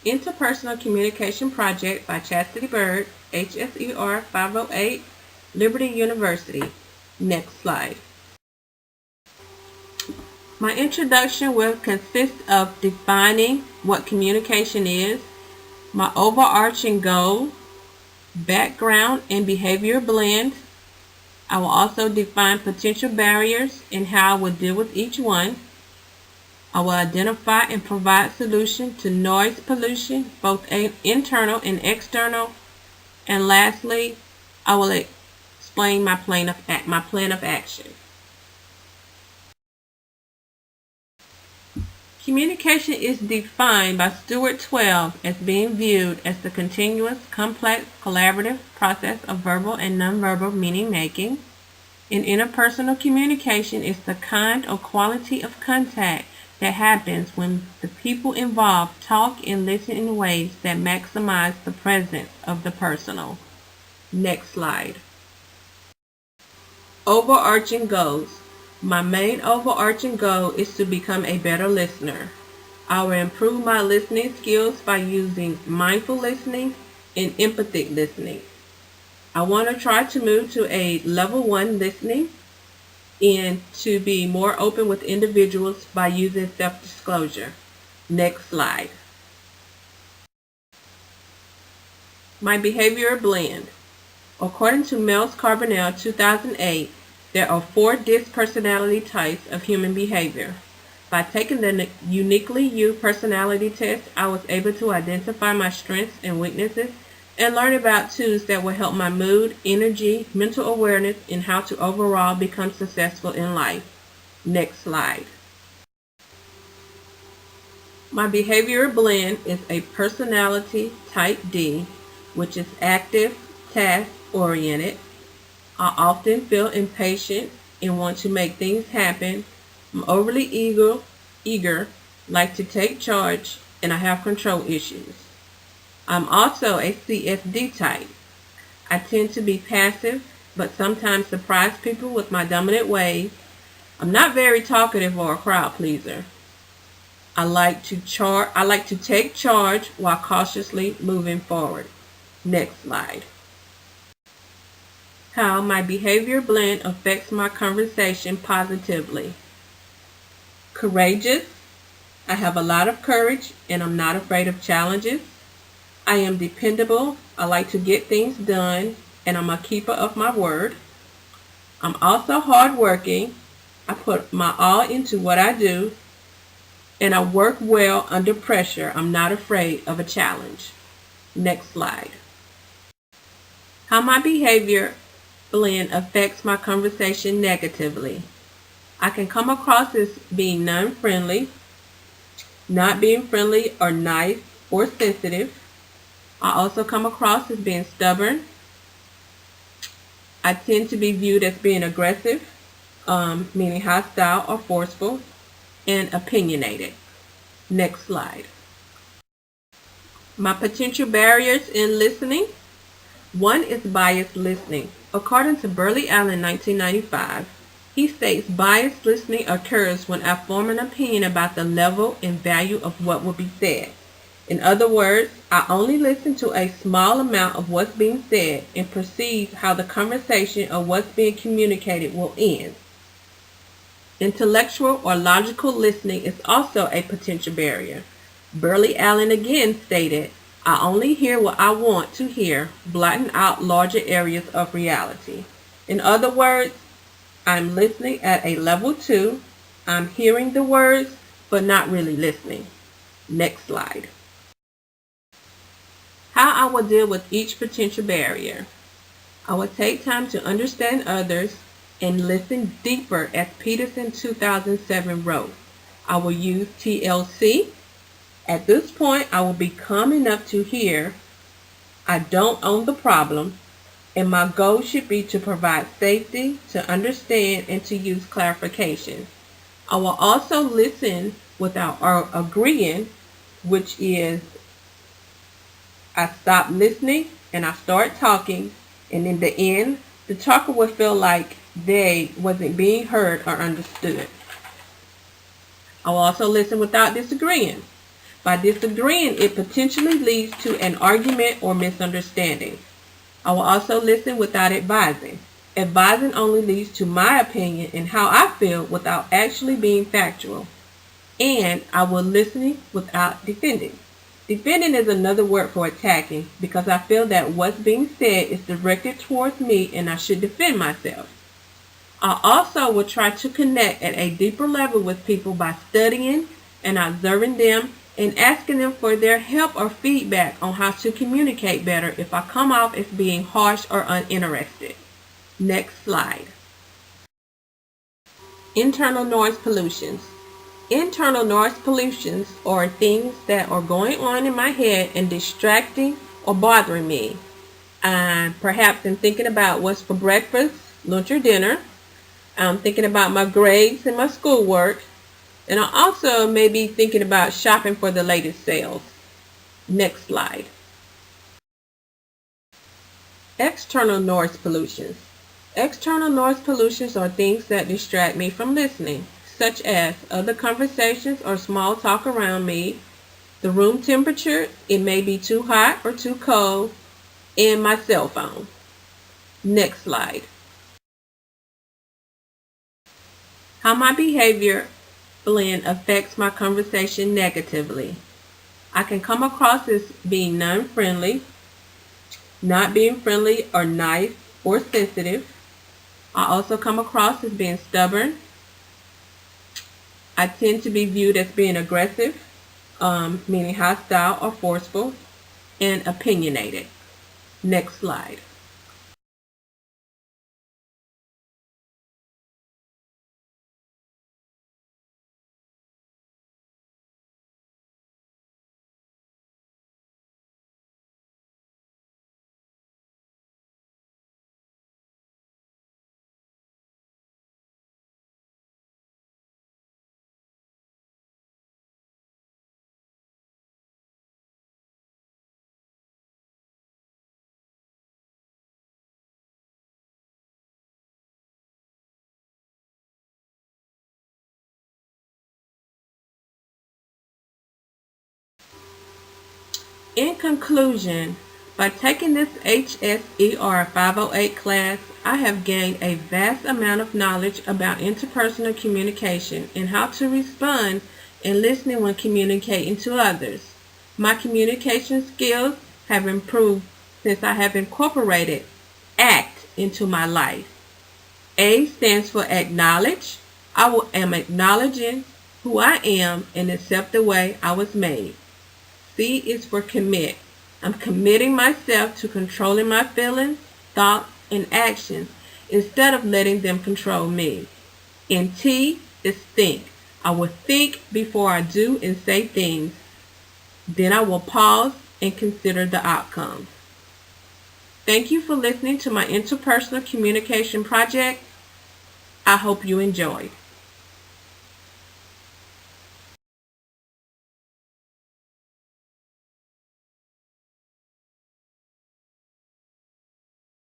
Interpersonal Communication Project by Chastity Byrd, HSER 508, Liberty University. Next slide. My introduction will consist of defining what communication is, my overarching goal, background and behavior blend. I will also define potential barriers and how I will deal with each one. I will identify and provide solutions to noise pollution, both internal and external. And lastly, I will explain my plan of action. Communication is defined by Stewart 12 as being viewed as the continuous, complex, collaborative process of verbal and nonverbal meaning making. In interpersonal communication is the kind or quality of contact that happens when the people involved talk and listen in ways that maximize the presence of the personal. Next slide. Overarching goals. My main overarching goal is to become a better listener. I will improve my listening skills by using mindful listening and empathic listening. I want to try to move to a level 1 listening and to be more open with individuals by using self-disclosure. Next slide. My behavior blend. According to Mills Carbonell 2008, there are 4 dispersonality types of human behavior. By taking the Uniquely You personality test, I was able to identify my strengths and weaknesses and learn about tools that will help my mood, energy, mental awareness, and how to overall become successful in life. Next slide. My behavior blend is a personality type D, which is active, task-oriented. I often feel impatient and want to make things happen. I'm overly eager, like to take charge, and I have control issues. I'm also a CSD type. I tend to be passive, but sometimes surprise people with my dominant ways. I'm not very talkative or a crowd pleaser. I like to take charge while cautiously moving forward. Next slide. How my behavior blend affects my conversation positively. Courageous. I have a lot of courage and I'm not afraid of challenges. I am dependable. I like to get things done and I'm a keeper of my word. I'm also hardworking. I put my all into what I do and I work well under pressure. I'm not afraid of a challenge. Next slide. How my behavior blend affects my conversation negatively. I can come across as being non-friendly, not being friendly or nice or sensitive. I also come across as being stubborn. I tend to be viewed as being aggressive, meaning hostile or forceful, and opinionated. Next slide. My potential barriers in listening. One is biased listening. According to Burley Allen 1995, he states biased listening occurs when I form an opinion about the level and value of what will be said. In other words, I only listen to a small amount of what's being said and perceive how the conversation or what's being communicated will end. Intellectual or logical listening is also a potential barrier. Burley Allen again stated, I only hear what I want to hear, blotting out larger areas of reality. In other words, I'm listening at a level 2. I'm hearing the words, but not really listening. Next slide. How I will deal with each potential barrier. I will take time to understand others and listen deeper, as Peterson 2007 wrote. I will use TLC. At this point, I will be calm enough to hear I don't own the problem, and my goal should be to provide safety, to understand, and to use clarification. I will also listen without agreeing, which is I stop listening and I start talking, and in the end, the talker will feel like they wasn't being heard or understood. I will also listen without disagreeing. By disagreeing, it potentially leads to an argument or misunderstanding. I will also listen without advising. Advising only leads to my opinion and how I feel without actually being factual. And I will listen without defending. Defending is another word for attacking because I feel that what's being said is directed towards me and I should defend myself. I also will try to connect at a deeper level with people by studying and observing them and asking them for their help or feedback on how to communicate better if I come off as being harsh or uninterested. Next slide. Internal noise pollutions. Internal noise pollutions are things that are going on in my head and distracting or bothering me. Perhaps I'm thinking about what's for breakfast, lunch, or dinner. I'm thinking about my grades and my schoolwork. And I also may be thinking about shopping for the latest sales. Next slide. External noise pollutions. External noise pollutions are things that distract me from listening, such as other conversations or small talk around me, the room temperature, it may be too hot or too cold, and my cell phone. Next slide. How my behavior blend affects my conversation negatively. I can come across as being non-friendly, not being friendly or nice or sensitive. I also come across as being stubborn. I tend to be viewed as being aggressive, meaning hostile or forceful, and opinionated. Next slide. In conclusion, by taking this HSER 508 class, I have gained a vast amount of knowledge about interpersonal communication and how to respond and listen when communicating to others. My communication skills have improved since I have incorporated ACT into my life. A stands for acknowledge. am acknowledging who I am and accept the way I was made. C is for commit. I'm committing myself to controlling my feelings, thoughts, and actions instead of letting them control me. And T is think. I will think before I do and say things. Then I will pause and consider the outcome. Thank you for listening to my interpersonal communication project. I hope you enjoyed.